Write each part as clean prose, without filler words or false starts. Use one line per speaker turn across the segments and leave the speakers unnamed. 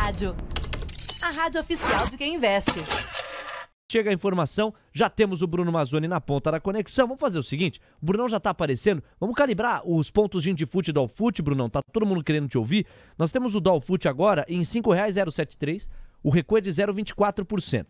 Rádio. A rádio oficial de quem investe.
Chega a informação, já temos o Bruno Mazzoni na ponta da conexão. Vamos fazer o seguinte, o Brunão já tá aparecendo, vamos calibrar os pontos de Indifute e Dolfute, Brunão, tá todo mundo querendo te ouvir. Nós temos o Dolfute agora em R$ 5,073, o recuo é de 0,24%.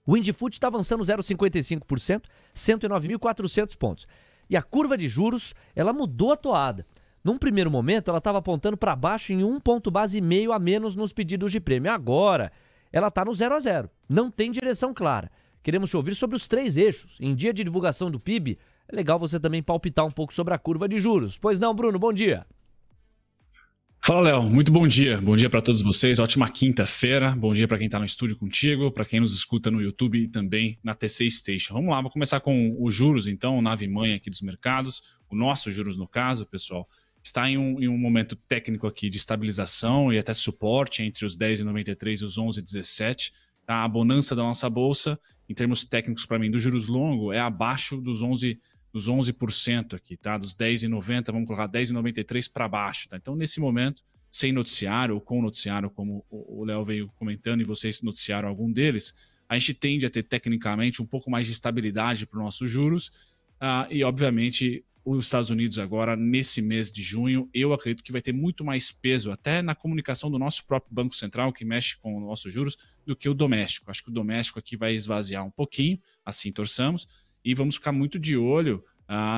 O Indifute está avançando 0,55%, 109.400 pontos. E a curva de juros, ela mudou a toada. Num primeiro momento, ela estava apontando para baixo em 1 ponto base e meio a menos nos pedidos de prêmio. Agora, ela está no 0 a 0. Não tem direção clara. Queremos te ouvir sobre os 3 eixos. Em dia de divulgação do PIB, é legal você também palpitar um pouco sobre a curva de juros. Pois não, Bruno, bom dia.
Fala, Léo. Muito bom dia. Bom dia para todos vocês. Ótima quinta-feira. Bom dia para quem está no estúdio contigo, para quem nos escuta no YouTube e também na TC Station. Vamos lá, vou começar com os juros, então, nave-mãe aqui dos mercados. O nosso juros, no caso, pessoal, está em um momento técnico aqui de estabilização e até suporte entre os 10,93 e os 11,17. Tá? A bonança da nossa bolsa, em termos técnicos para mim, do juros longo, é abaixo dos 11% aqui, tá? Dos 10,90, vamos colocar 10,93 para baixo, tá? Então, nesse momento, sem noticiário ou com noticiário, como o Léo veio comentando e vocês noticiaram algum deles, a gente tende a ter tecnicamente um pouco mais de estabilidade para os nossos juros e, obviamente, os Estados Unidos agora, nesse mês de junho, eu acredito que vai ter muito mais peso até na comunicação do nosso próprio Banco Central, que mexe com os nossos juros, do que o doméstico. Acho que o doméstico aqui vai esvaziar um pouquinho, assim torçamos, e vamos ficar muito de olho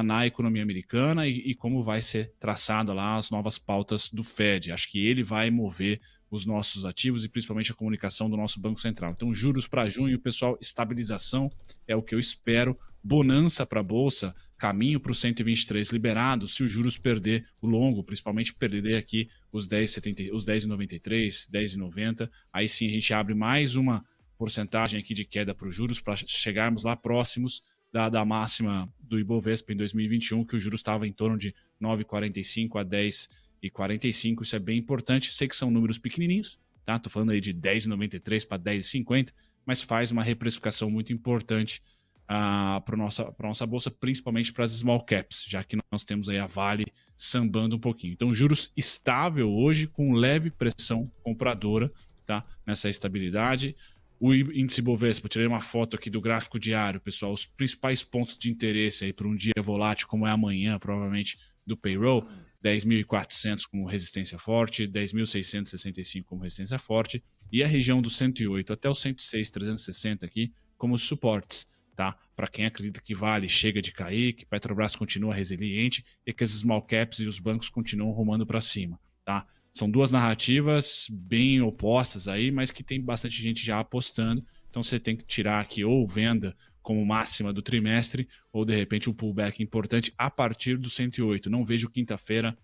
na economia americana e como vai ser traçada lá as novas pautas do Fed. Acho que ele vai mover os nossos ativos e principalmente a comunicação do nosso Banco Central. Então, juros para junho, pessoal, estabilização é o que eu espero. Bonança para a Bolsa, caminho para o 123 liberado, se os juros perder o longo, principalmente perder aqui os 10,93, 10,90, aí sim a gente abre mais uma porcentagem aqui de queda para os juros para chegarmos lá próximos da máxima do Ibovespa em 2021, que o juros estava em torno de 9,45 a 10,45. Isso é bem importante. Sei que são números pequenininhos, tá? Tô falando aí de 10,93 para 10,50, mas faz uma reprecificação muito importante para nossa bolsa, principalmente para as small caps, já que nós temos aí a Vale sambando um pouquinho. Então, juros estável hoje, com leve pressão compradora, tá? Nessa estabilidade. O índice Bovespa, tirei uma foto aqui do gráfico diário, pessoal, os principais pontos de interesse aí para um dia volátil, como é amanhã, provavelmente, do payroll, 10.400 como resistência forte, 10.665 como resistência forte, e a região do 108 até o 106.360 aqui como suportes, tá? Para quem acredita que Vale chega de cair, que Petrobras continua resiliente e que as small caps e os bancos continuam rumando para cima, tá? São duas narrativas bem opostas aí, mas que tem bastante gente já apostando. Então você tem que tirar aqui ou venda como máxima do trimestre ou de repente um pullback importante a partir do 108. Não vejo quinta-feira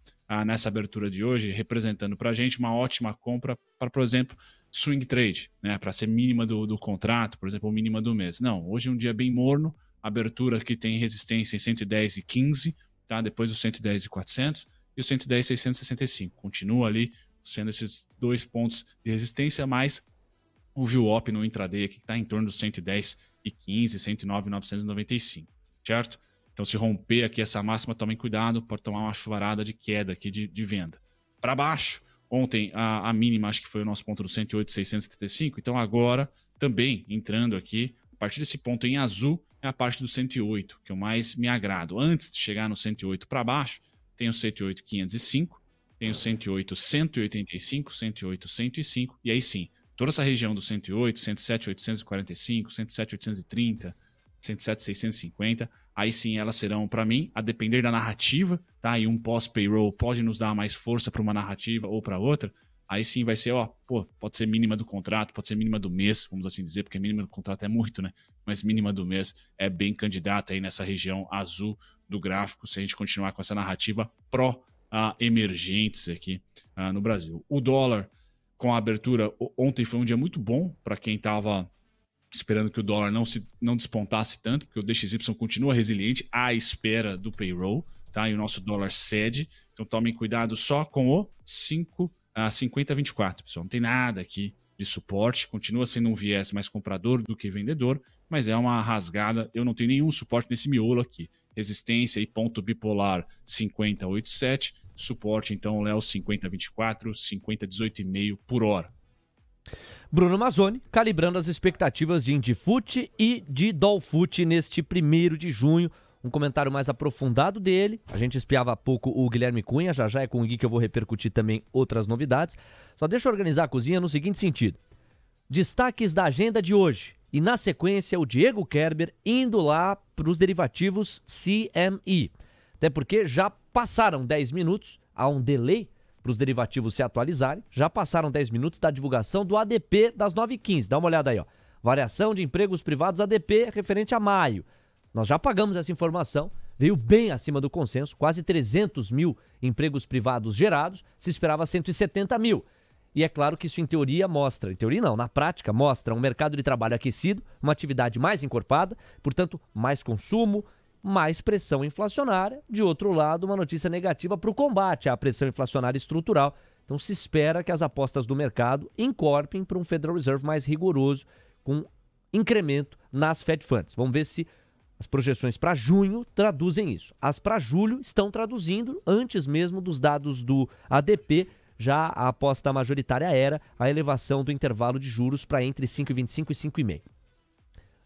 nessa abertura de hoje representando para a gente uma ótima compra para, por exemplo, swing trade, né? Para ser mínima do contrato, por exemplo, ou mínima do mês. Não, hoje é um dia bem morno, abertura que tem resistência em 110,15, tá? Depois do 110,400. E o 110,665. Continua ali sendo esses 2 pontos de resistência, mais o VWAP no intraday aqui que está em torno dos 110,15, 109,995, certo? Então, se romper aqui essa máxima, tomem cuidado, pode tomar uma chuvarada de queda aqui de venda. Para baixo, ontem a mínima acho que foi o nosso ponto do 108,675, então agora também entrando aqui, a partir desse ponto em azul, é a parte do 108, que eu mais me agrado. Antes de chegar no 108 para baixo, tem o 108,505, tem o 108,185, 108,105, e aí sim, toda essa região do 108, 107,845, 107,830, 107,650, aí sim elas serão, para mim, a depender da narrativa, tá? E um pós-payroll pode nos dar mais força para uma narrativa ou para outra, aí sim vai ser, pode ser mínima do contrato, pode ser mínima do mês, vamos assim dizer, porque mínima do contrato é muito, né? Mas mínima do mês é bem candidata aí nessa região azul do gráfico, se a gente continuar com essa narrativa pró-emergentes aqui no Brasil. O dólar, com a abertura, ontem foi um dia muito bom para quem estava esperando que o dólar não despontasse tanto, porque o DXY continua resiliente à espera do payroll, tá? E o nosso dólar cede, então tomem cuidado só com o 50,24, pessoal. Não tem nada aqui de suporte, continua sendo um viés mais comprador do que vendedor, mas é uma rasgada, eu não tenho nenhum suporte nesse miolo aqui. Resistência e ponto bipolar 50,87, suporte então Léo 50,24, 50,18,5 por hora.
Bruno Mazzoni, calibrando as expectativas de Indifute e de Dolfute neste 1º de junho. Um comentário mais aprofundado dele. A gente espiava há pouco o Guilherme Cunha, já é com o Gui que eu vou repercutir também outras novidades. Só deixa eu organizar a cozinha no seguinte sentido. Destaques da agenda de hoje. E na sequência o Diego Kerber indo lá para os derivativos CME. Até porque já passaram 10 minutos, há um delay para os derivativos se atualizarem. Já passaram 10 minutos da divulgação do ADP das 9h15. Dá uma olhada aí, ó. Variação de empregos privados ADP referente a maio. Nós já pagamos essa informação, veio bem acima do consenso, quase 300 mil empregos privados gerados, se esperava 170 mil. E é claro que isso em teoria mostra, em teoria não, na prática mostra um mercado de trabalho aquecido, uma atividade mais encorpada, portanto mais consumo, mais pressão inflacionária. De outro lado, uma notícia negativa para o combate à pressão inflacionária estrutural. Então se espera que as apostas do mercado incorporem para um Federal Reserve mais rigoroso, com incremento nas Fed Funds. Vamos ver se as projeções para junho traduzem isso. As para julho estão traduzindo, antes mesmo dos dados do ADP, já a aposta majoritária era a elevação do intervalo de juros para entre 5,25 e 5,5.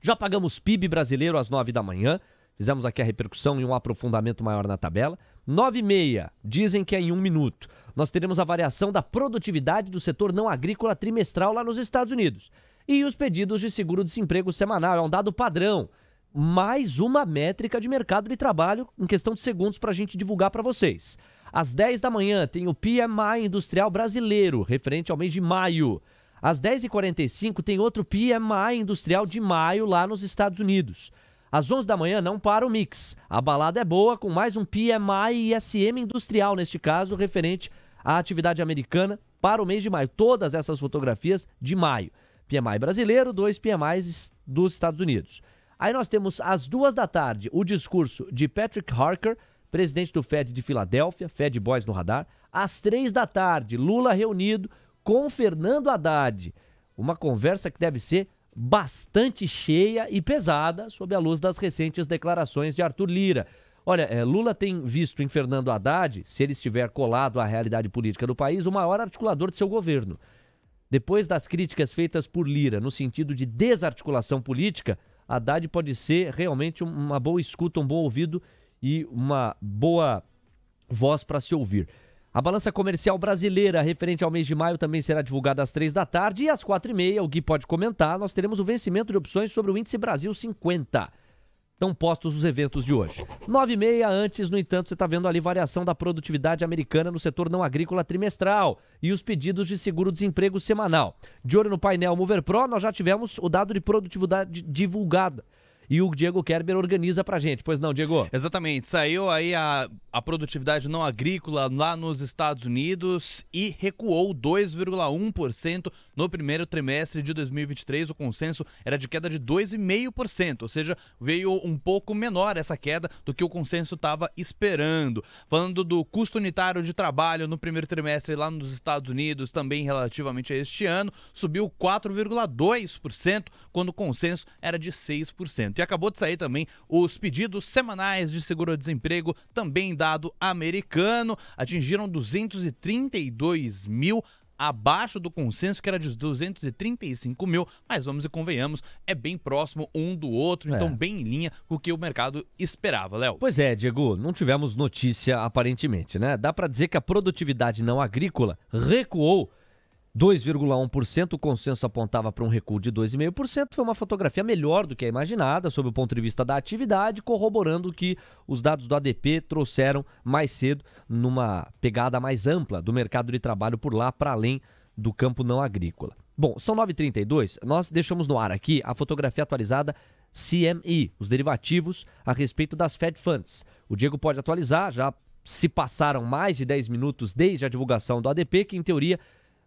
Já pagamos PIB brasileiro às 9 da manhã, fizemos aqui a repercussão e um aprofundamento maior na tabela. 9h30, dizem que é em 1 minuto. Nós teremos a variação da produtividade do setor não agrícola trimestral lá nos Estados Unidos. E os pedidos de seguro-desemprego semanal, é um dado padrão. Mais uma métrica de mercado de trabalho em questão de segundos para a gente divulgar para vocês. Às 10 da manhã tem o PMI industrial brasileiro, referente ao mês de maio. Às 10h45 tem outro PMI industrial de maio lá nos Estados Unidos. Às 11 da manhã não para o mix. A balada é boa com mais um PMI ISM industrial, neste caso, referente à atividade americana para o mês de maio. Todas essas fotografias de maio. PMI brasileiro, 2 PMIs dos Estados Unidos. Aí nós temos às 2 da tarde o discurso de Patrick Harker, presidente do Fed de Filadélfia, Fed Boys no radar. Às 3 da tarde, Lula reunido com Fernando Haddad. Uma conversa que deve ser bastante cheia e pesada sob a luz das recentes declarações de Arthur Lira. Olha, Lula tem visto em Fernando Haddad, se ele estiver colado à realidade política do país, o maior articulador de seu governo. Depois das críticas feitas por Lira no sentido de desarticulação política, Haddad pode ser realmente uma boa escuta, um bom ouvido e uma boa voz para se ouvir. A balança comercial brasileira referente ao mês de maio também será divulgada às 3 da tarde e às 4h30, o Gui pode comentar, nós teremos o vencimento de opções sobre o Índice Brasil 50. Estão postos os eventos de hoje. 9h30 antes, no entanto, você está vendo ali variação da produtividade americana no setor não agrícola trimestral e os pedidos de seguro-desemprego semanal. De olho no painel Mover Pro, nós já tivemos o dado de produtividade divulgado. E o Diego Kerber organiza pra gente. Pois não, Diego?
Exatamente. Saiu aí a produtividade não agrícola lá nos Estados Unidos e recuou 2,1% no primeiro trimestre de 2023. O consenso era de queda de 2,5%, ou seja, veio um pouco menor essa queda do que o consenso estava esperando. Falando do custo unitário de trabalho no primeiro trimestre lá nos Estados Unidos, também relativamente a este ano, subiu 4,2%, quando o consenso era de 6%. E acabou de sair também os pedidos semanais de seguro-desemprego, também dado americano, atingiram 232 mil, abaixo do consenso que era de 235 mil, mas vamos e convenhamos, é bem próximo um do outro, então bem em linha com o que o mercado esperava, Léo.
Pois é, Diego, não tivemos notícia aparentemente, né? Dá para dizer que a produtividade não agrícola recuou 2,1%, o consenso apontava para um recuo de 2,5%, foi uma fotografia melhor do que a imaginada, sob o ponto de vista da atividade, corroborando o que os dados do ADP trouxeram mais cedo, numa pegada mais ampla do mercado de trabalho por lá, para além do campo não agrícola. Bom, são 9h32, nós deixamos no ar aqui a fotografia atualizada CME, os derivativos a respeito das Fed Funds. O Diego pode atualizar, já se passaram mais de 10 minutos desde a divulgação do ADP, que em teoria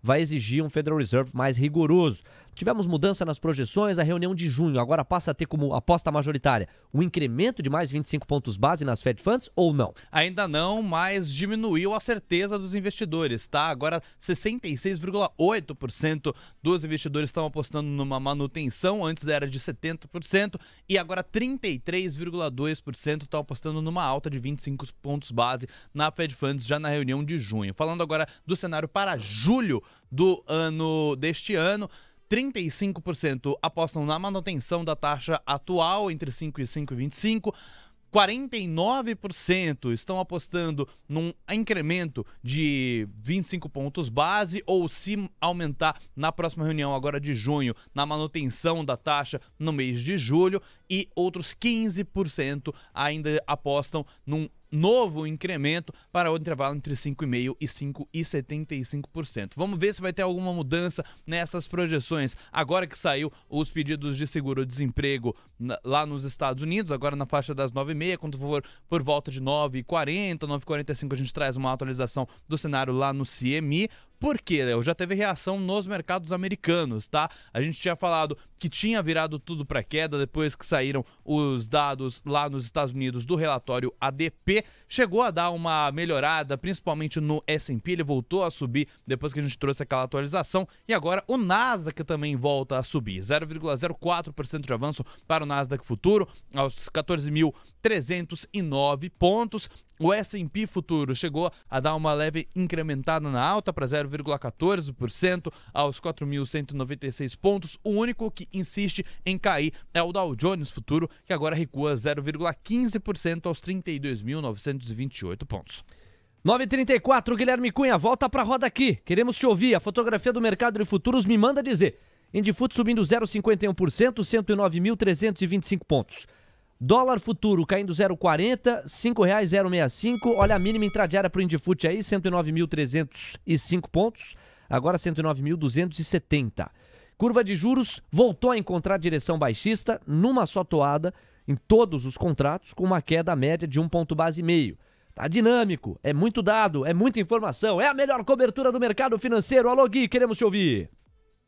vai exigir um Federal Reserve mais rigoroso. tivemos mudança nas projeções, a reunião de junho agora passa a ter como aposta majoritária um incremento de mais 25 pontos base nas Fed Funds ou não?
Ainda não, mas diminuiu a certeza dos investidores, tá? Agora 66,8% dos investidores estão apostando numa manutenção, antes era de 70%, e agora 33,2% estão apostando numa alta de 25 pontos base na Fed Funds já na reunião de junho. Falando agora do cenário para julho deste ano, 35% apostam na manutenção da taxa atual entre 5 e 5,25%. 49% estão apostando num incremento de 25 pontos base ou se aumentar na próxima reunião agora de junho, na manutenção da taxa no mês de julho, e outros 15% ainda apostam num novo incremento para o intervalo entre 5,5% e 5,75%. Vamos ver se vai ter alguma mudança nessas projeções. Agora que saiu os pedidos de seguro-desemprego lá nos Estados Unidos, agora na faixa das 9,5%, quando for por volta de 9,40%, 9,45%, a gente traz uma atualização do cenário lá no CME. Por quê, Léo? Já teve reação nos mercados americanos, tá? A gente tinha falado que tinha virado tudo para queda depois que saíram os dados lá nos Estados Unidos do relatório ADP. Chegou a dar uma melhorada, principalmente no S&P, ele voltou a subir depois que a gente trouxe aquela atualização. E agora o Nasdaq também volta a subir, 0,04% de avanço para o Nasdaq Futuro, aos 14.309 pontos. O S&P Futuro chegou a dar uma leve incrementada na alta para 0,14% aos 4.196 pontos. O único que insiste em cair é o Dow Jones Futuro, que agora recua 0,15% aos 32.928 pontos.
9h34, Guilherme Cunha, volta pra roda aqui. Queremos te ouvir. A fotografia do mercado de futuros me manda dizer. Indifut subindo 0,51%, 109.325 pontos. Dólar futuro caindo 0,40, R$ 5,065. Olha a mínima intradiária para o Indifut aí, 109.305 pontos, agora 109.270. Curva de juros voltou a encontrar direção baixista numa só toada em todos os contratos, com uma queda média de 1 ponto base e meio. Tá dinâmico, é muito dado, é muita informação, é a melhor cobertura do mercado financeiro. Alô Gui, queremos te ouvir.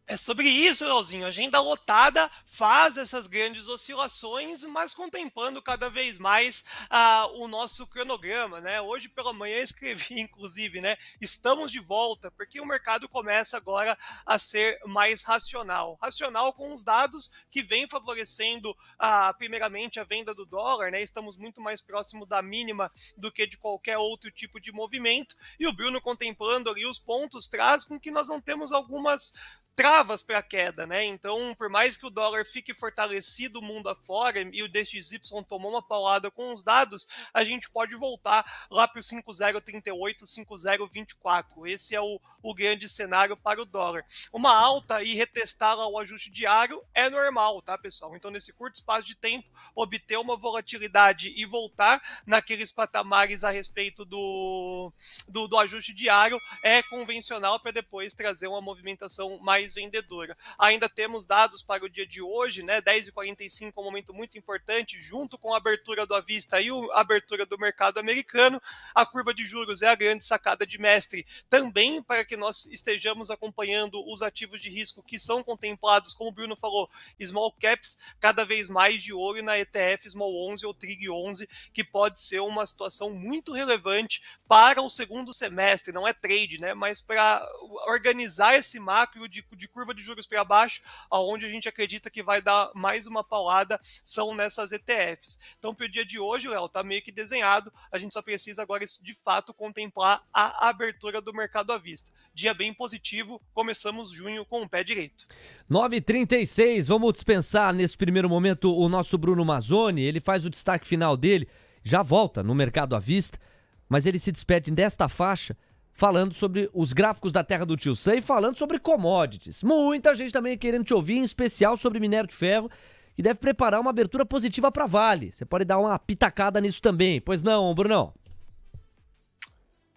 É sobre isso, Leozinho. A agenda lotada faz essas grandes oscilações, mas contemplando cada vez mais o nosso cronograma, né? Hoje pela manhã escrevi, inclusive, né? Estamos de volta, porque o mercado começa agora a ser mais racional. Racional com os dados que vem favorecendo, primeiramente, a venda do dólar, né? Estamos muito mais próximo da mínima do que de qualquer outro tipo de movimento. E o Bruno contemplando ali os pontos traz com que nós não temos algumas travas para a queda, né? Então, por mais que o dólar fique fortalecido mundo afora e o DXY tomou uma paulada com os dados, a gente pode voltar lá para o 5,038, 5,024. Esse é o grande cenário para o dólar. Uma alta e retestar lá o ajuste diário é normal, tá, pessoal? Então, nesse curto espaço de tempo, obter uma volatilidade e voltar naqueles patamares a respeito do ajuste diário é convencional para depois trazer uma movimentação mais vendedora. Ainda temos dados para o dia de hoje, né? 10h45 é um momento muito importante, junto com a abertura do à vista e a abertura do mercado americano. A curva de juros é a grande sacada de mestre, também para que nós estejamos acompanhando os ativos de risco que são contemplados, como o Bruno falou, small caps, cada vez mais de olho na ETF Small 11 ou Trig 11, que pode ser uma situação muito relevante para o segundo semestre. Não é trade, né? Mas para organizar esse macro de curva de juros para baixo, aonde a gente acredita que vai dar mais uma paulada, são nessas ETFs. Então, para o dia de hoje, Léo, tá meio que desenhado, a gente só precisa agora, de fato, contemplar a abertura do mercado à vista. Dia bem positivo, começamos junho com o pé direito.
9h36, vamos dispensar nesse primeiro momento o nosso Bruno Mazzoni, ele faz o destaque final dele, já volta no mercado à vista, mas ele se despede desta faixa falando sobre os gráficos da terra do Tio Sam e falando sobre commodities. Muita gente também querendo te ouvir, em especial sobre minério de ferro, e deve preparar uma abertura positiva para Vale. Você pode dar uma pitacada nisso também, pois não, Brunão?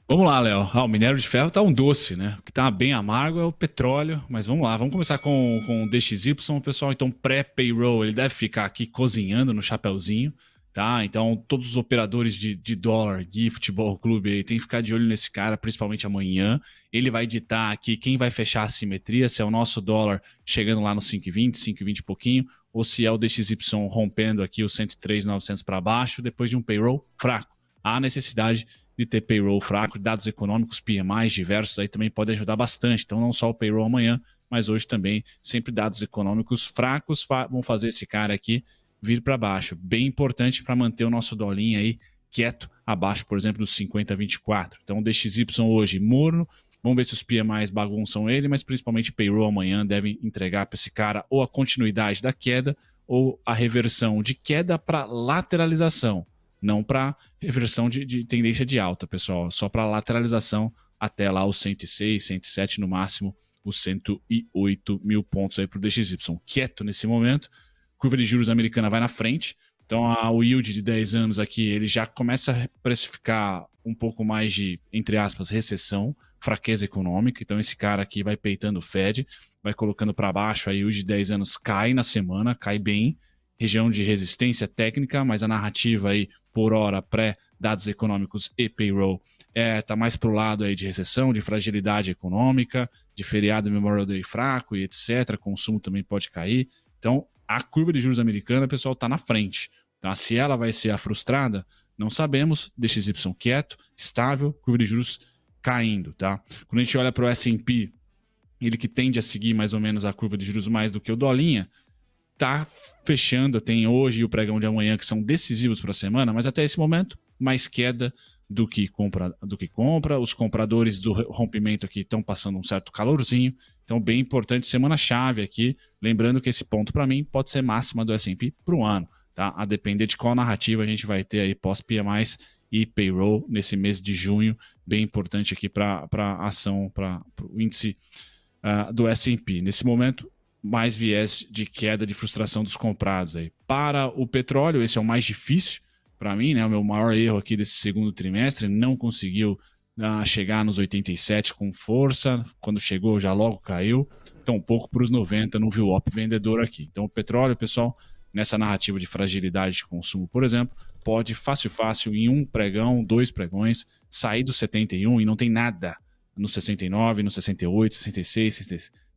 Vamos lá, Léo. O minério de ferro tá um doce, né? O que tá bem amargo é o petróleo, mas vamos lá. Vamos começar com o DXY, pessoal. Então, pré-payroll, ele deve ficar aqui cozinhando no chapeuzinho. tá? Então, todos os operadores de dólar, Gui Futebol Clube aí, tem que ficar de olho nesse cara, principalmente amanhã. Ele vai ditar aqui quem vai fechar a simetria, se é o nosso dólar chegando lá no 5,20, 5,20 e pouquinho, ou se é o DXY rompendo aqui o 103,900 para baixo, depois de um payroll fraco. Há necessidade de ter payroll fraco, dados econômicos, PMIs diversos aí também podem ajudar bastante. Então, não só o payroll amanhã, mas hoje também sempre dados econômicos fracos vão fazer esse cara aqui vir para baixo. Bem importante para manter o nosso dolinho aí quieto, abaixo, por exemplo, dos 50,24. Então, o DXY hoje morno. Vamos ver se os PMIs bagunçam ele, mas principalmente payroll amanhã devem entregar para esse cara ou a continuidade da queda ou a reversão de queda para lateralização. Não para reversão de tendência de alta, pessoal. Só para lateralização até lá os 106, 107 no máximo, os 108 mil pontos aí para o DXY. Quieto nesse momento. Curva de juros americana vai na frente. Então o yield de 10 anos aqui, ele já começa a precificar um pouco mais de, entre aspas, recessão, fraqueza econômica. Então esse cara aqui vai peitando o Fed, vai colocando para baixo, aí o yield de 10 anos cai na semana, cai bem. Região de resistência técnica, mas a narrativa aí por hora pré-dados econômicos e payroll tá mais pro lado aí de recessão, de fragilidade econômica, de feriado Memorial Day fraco e etc. Consumo também pode cair. Então, a curva de juros americana, pessoal, tá na frente. Tá? Se ela vai ser a frustrada, não sabemos. DXY quieto, estável, curva de juros caindo. Tá? Quando a gente olha para o S&P, ele que tende a seguir mais ou menos a curva de juros mais do que o dolinha, tá fechando, tem hoje e o pregão de amanhã que são decisivos para a semana, mas até esse momento, mais queda do que compra. Os compradores do rompimento aqui estão passando um certo calorzinho, então bem importante, semana-chave aqui, lembrando que esse ponto para mim pode ser máxima do S&P para o ano, tá? A depender de qual narrativa a gente vai ter aí pós-PMIs e payroll nesse mês de junho, bem importante aqui para a ação, para o índice do S&P. Nesse momento, mais viés de queda, de frustração dos comprados aí. Para o petróleo, esse é o mais difícil para mim, né? O meu maior erro aqui desse segundo trimestre, não conseguiu chegar nos 87 com força, quando chegou já logo caiu, então um pouco para os 90, não viu o op vendedor aqui. Então o petróleo, pessoal, nessa narrativa de fragilidade de consumo, por exemplo, pode fácil em um pregão, 2 pregões, sair do 71 e não tem nada no 69, no 68, 66,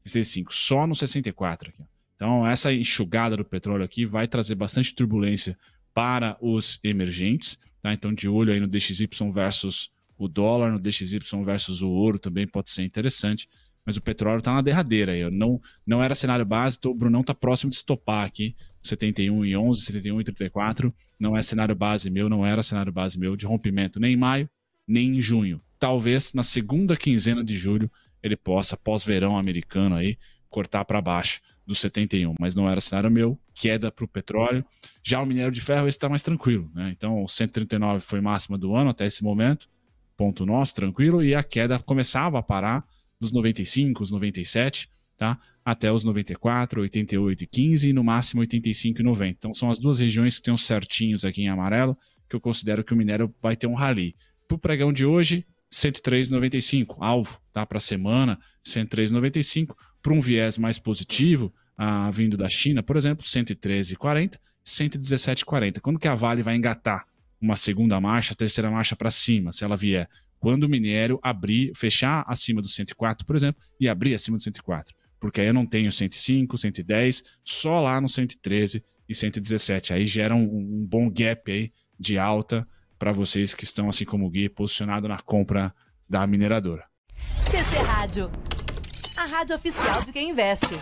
65, só no 64 aqui. Então essa enxugada do petróleo aqui vai trazer bastante turbulência para os emergentes, tá? Então de olho aí no DXY versus o dólar, no DXY versus o ouro também pode ser interessante, mas o petróleo está na derradeira aí, não era cenário base, então o Brunão está próximo de estopar aqui, 71,11, 71,34, não é cenário base meu, não era cenário base meu de rompimento nem em maio, nem em junho. Talvez na segunda quinzena de julho ele possa, pós-verão americano aí, cortar para baixo do 71, mas não era cenário meu, queda para o petróleo. Já o minério de ferro está mais tranquilo, né? Então o 139 foi máxima do ano até esse momento, ponto nosso, tranquilo, e a queda começava a parar nos 95, os 97, tá? Até os 94, 88 e 15 e no máximo 85 e 90. Então são as duas regiões que tem uns certinhos aqui em amarelo, que eu considero que o minério vai ter um rally. Para o pregão de hoje, 103,95, alvo, tá? Para a semana, 103,95. Para um viés mais positivo, vindo da China, por exemplo, 113,40, 117,40. Quando que a Vale vai engatar uma segunda marcha, terceira marcha para cima, se ela vier? Quando o minério fechar acima do 104, por exemplo, e abrir acima do 104. Porque aí eu não tenho 105, 110, só lá no 113 e 117. Aí gera um bom gap aí de alta para vocês que estão, assim como o Gui, posicionado na compra da mineradora.
TC Rádio, a rádio oficial de quem investe.